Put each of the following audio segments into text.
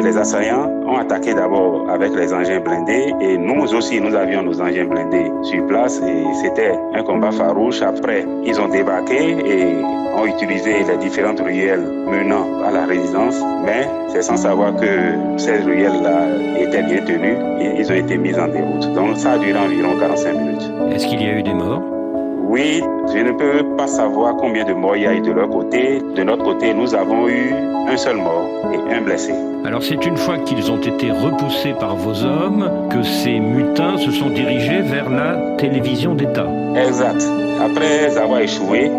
les assaillants ont attaqué d'abord avec les engins blindés et nous aussi, nous avions nos engins blindés sur place et c'était un combat farouche. Après, ils ont débarqué et ont utilisé les différentes ruelles menant à la résidence, mais c'est sans savoir que ces ruelles-là étaient bien tenues et ils ont été mis en déroute. Donc ça a duré environ 45 minutes. Est-ce qu'il y a eu des morts ? Oui, je ne peux pas savoir combien de morts il y a eu de leur côté. De notre côté, nous avons eu un seul mort et un blessé. Alors c'est une fois qu'ils ont été repoussés par vos hommes que ces mutins se sont dirigés vers la télévision d'État. Exact. Après avoir échoué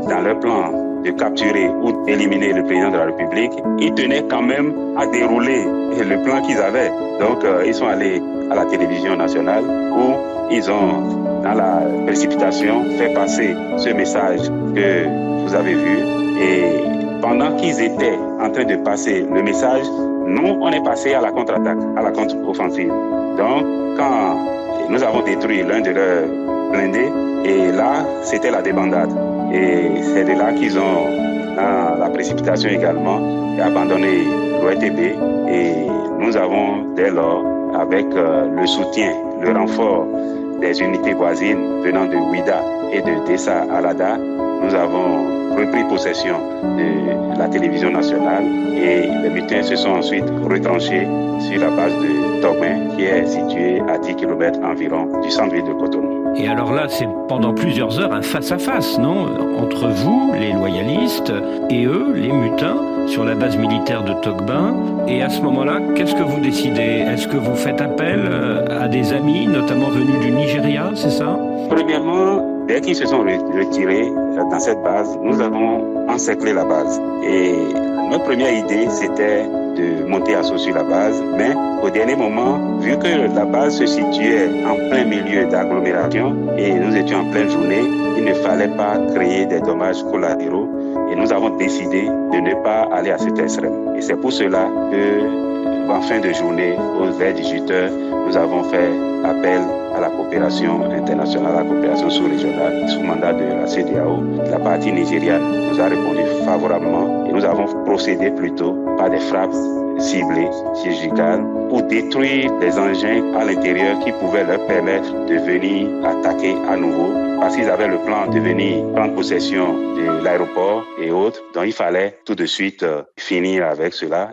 dans leur plan de capturer ou d'éliminer le président de la République, ils tenaient quand même à dérouler le plan qu'ils avaient. Donc ils sont allés à la télévision nationale où ils ont, dans la précipitation, fait passer ce message que vous avez vu. Et pendant qu'ils étaient en train de passer le message, nous, on est passé à la contre-attaque, à la contre-offensive. Donc, quand nous avons détruit l'un de leurs blindés, et là, c'était la débandade. Et c'est de là qu'ils ont, dans la précipitation également, abandonné l'ORTB. Et nous avons, dès lors, avec le soutien, le renfort des unités voisines venant de Ouida et de Dessa Alada, nous avons repris possession de la télévision nationale et les mutins se sont ensuite retranchés sur la base de Togben qui est située à 10 km environ du centre-ville de Cotonou. Et alors là, c'est pendant plusieurs heures un face-à-face, non ? Entre vous, les loyalistes, et eux, les mutins, sur la base militaire de Togben. Et à ce moment-là, qu'est-ce que vous décidez ? Est-ce que vous faites appel à des amis, notamment venus du Nigeria, c'est ça ? Premièrement, dès qu'ils se sont retirés dans cette base, nous avons encerclé la base. Et notre première idée, c'était de monter assaut sur la base. Mais au dernier moment, vu que la base se situait en plein milieu d'agglomération et nous étions en pleine journée, il ne fallait pas créer des dommages collatéraux. Et nous avons décidé de ne pas aller à cet extrême. Et c'est pour cela que, en fin de journée, vers 18h, nous avons fait appel à la coopération internationale, à la coopération sous-régionale, sous mandat de la CEDEAO. La partie nigériane nous a répondu favorablement et nous avons procédé plutôt par des frappes ciblées, chirurgicales, pour détruire les engins à l'intérieur qui pouvaient leur permettre de venir attaquer à nouveau, parce qu'ils avaient le plan de venir prendre possession de l'aéroport et autres. Donc il fallait tout de suite finir avec cela.